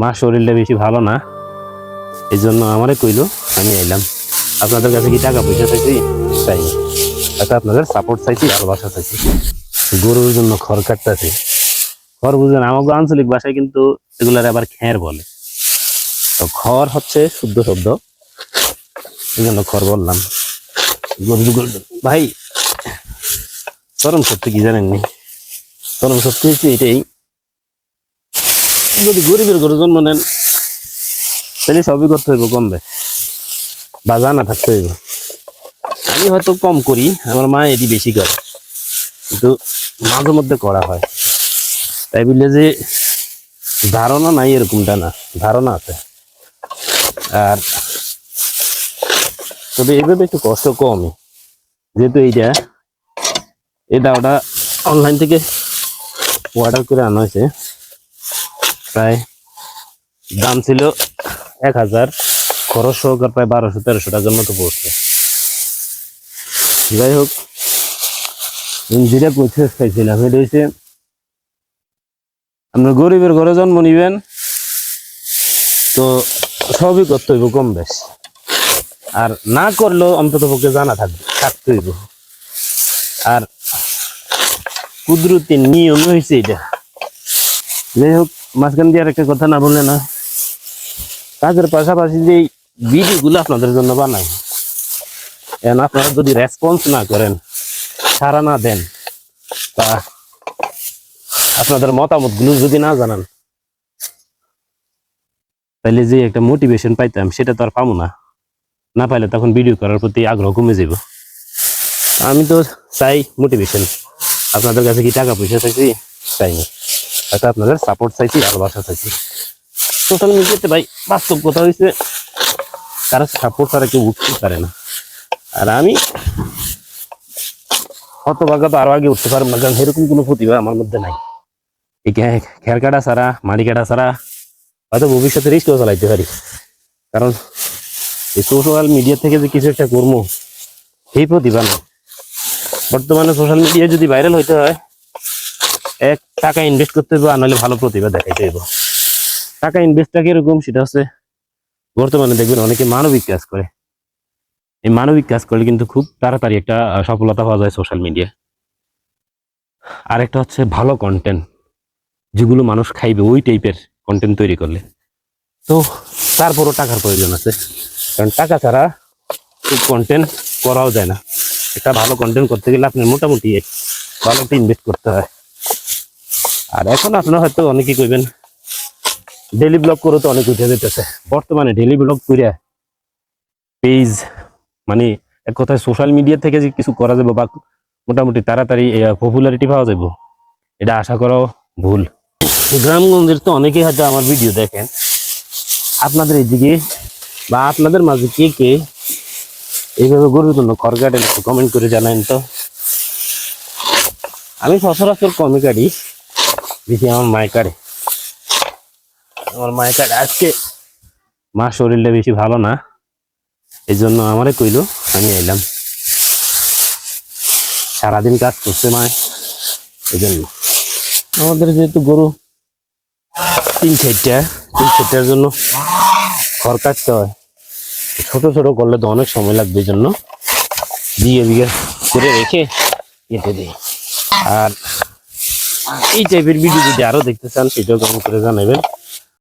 মা শরীরটা বেশি ভালো না, এই জন্য আমারে কইলো, আমি আইলাম। আপনাদের কাছে কি টাকা পয়সা চাইছি? চাই না, আপনাদের সাপোর্ট চাইছি, ভালোবাসা চাইছি। গরুর জন্য খড় কাটতেছি। খড় বুঝলেন, আমাকে আঞ্চলিক ভাষায় কিন্তু এগুলার আবার খ্যার বলে। তো খড় হচ্ছে শুদ্ধ শব্দ, এই জন্য খড় বললাম। ভাই, চরম সত্যি কি জানেননি? চরম সত্যি হচ্ছে এটাই, যদি গরিবের ঘরে জন্ম নেন তাহলে সবই করতে হইব কমবে বা জানা থাকতে হইব। আমি হয়তো কম করি, আমার মা এটি বেশি করে, কিন্তু মাঝে মধ্যে করা হয়। তাই বললে যে ধারণা নাই এরকমটা না, ধারণা আছে। আর তবে এইভাবে একটু কষ্ট কমই, যেহেতু এটা ওটা অনলাইন থেকে অর্ডার করে আনা হয়েছে। প্রায় দাম ছিল 1000, খরচ সহকার প্রায় 1200-1300 টাকার মতো পড়ছে। যাই হোক, যেটা কোথায় খাইছিলাম এটা হচ্ছে, আপনার গরিবের ঘরে জন্ম নিবেন তো সবই করতে হইব কম বেশ, আর না করলেও অন্তত পক্ষে জানা থাকতে হইব। আর কুদরতি নিয়ম হয়েছে এটা। যাই হোক, মাঝখান দিয়ে আর একটা কথা না বললে না, কাজের পাশাপাশি যে ভিডিওগুলো আপনাদের জন্য বানাই, আপনারা যদি রেসপন্স না করেন, সাড়া না দেন, বা আপনাদের মতামতগুলো যদি না জানান, তাহলে যে একটা মোটিভেশন পাইতাম সেটা তো আর পাবো না পাইলে তখন ভিডিও করার প্রতি আগ্রহ কমে যাব। আমি তো চাই মোটিভেশন। আপনাদের কাছে কি টাকা পয়সা চাইছি? চাই না, আপনাদের সাপোর্ট চাইছি, ভালোবাসা চাইছি। সোশ্যাল মিডিয়াতে ভাই বাস্তব কথা হয়েছে, কারো সাপোর্ট ছাড়া কেউ উঠতে পারে না। আর আমি হতভাগা তো আরো আগে উঠতে পারবো না, কারণ এরকম কোনো প্রতিভা আমার মধ্যে নাই। এই খের কাটা ছাড়া, মাটি কাটা ছাড়া হয়তো ভবিষ্যতে রিস্কও চালাইতে পারি, কারণ এই সোশ্যাল মিডিয়া থেকে যে কিছু একটা করবো সেই প্রতিভা না। বর্তমানে সোশ্যাল মিডিয়ায় যদি ভাইরাল হইতে হয়, টাকা ইনভেস্ট করতে হবে, আর নাহলে ভালো প্রতিভা দেখাইতে হবে। টাকা ইনভেস্টটা কিরকম সেটা হচ্ছে, বর্তমানে দেখবেন অনেকে মানবিক কাজ করে। এই মানবিক কাজ করলে কিন্তু খুব তাড়াতাড়ি একটা সফলতা পাওয়া যায় সোশ্যাল মিডিয়ায়। আর একটা হচ্ছে ভালো কন্টেন্ট, যেগুলো মানুষ খাইবে, ওই টাইপের কন্টেন্ট তৈরি করলে তো তারপরও টাকার প্রয়োজন আছে, কারণ টাকা ছাড়া খুব কন্টেন্ট করাও যায় না। একটা ভালো কন্টেন্ট করতে গেলে আপনার মোটামুটি ভালো একটা ইনভেস্ট করতে হয়। আর এখন আপনারা হয়তো অনেকে কইবেন ডেইলি ব্লগ করে তো অনেক উঠে যেতেছে। বর্তমানে ডেইলি ব্লগ করে পেজ, মানে এক কথায় সোশ্যাল মিডিয়া থেকে যে কিছু করা যাবে বা মোটামুটি তাড়াতাড়ি পপুলারিটি পাওয়া যাবে, এটা আশা করাও ভুল। গ্রামগঞ্জের তো অনেকেই হয়তো আমার ভিডিও দেখেন। আপনাদের এইদিকে বা আপনাদের মাঝে কে কে এইভাবে গরুর জন্য খড় কাটেন, একটু কমেন্ট করে জানান তো। আমি সচরাচর কমই কাটি, বেশি আমার মায় কাটে। আজকে মা শরীরটা বেশি ভালো না, এই জন্য আমারে কইলো, আমি আইলাম। সারাদিন কাজ করছে মায়, এই জন্য। আমাদের যেহেতু গরু 3-4টার জন্য খড় কাটতে হয়, ছোট ছোট করলে তো অনেক সময় লাগবে, এই জন্য বিঘে করে রেখে কেটে দিই। আর এই টাইপের ভিডিও যদি আরো দেখতে চান, সেটাও কমেন্ট করে জানাবেন।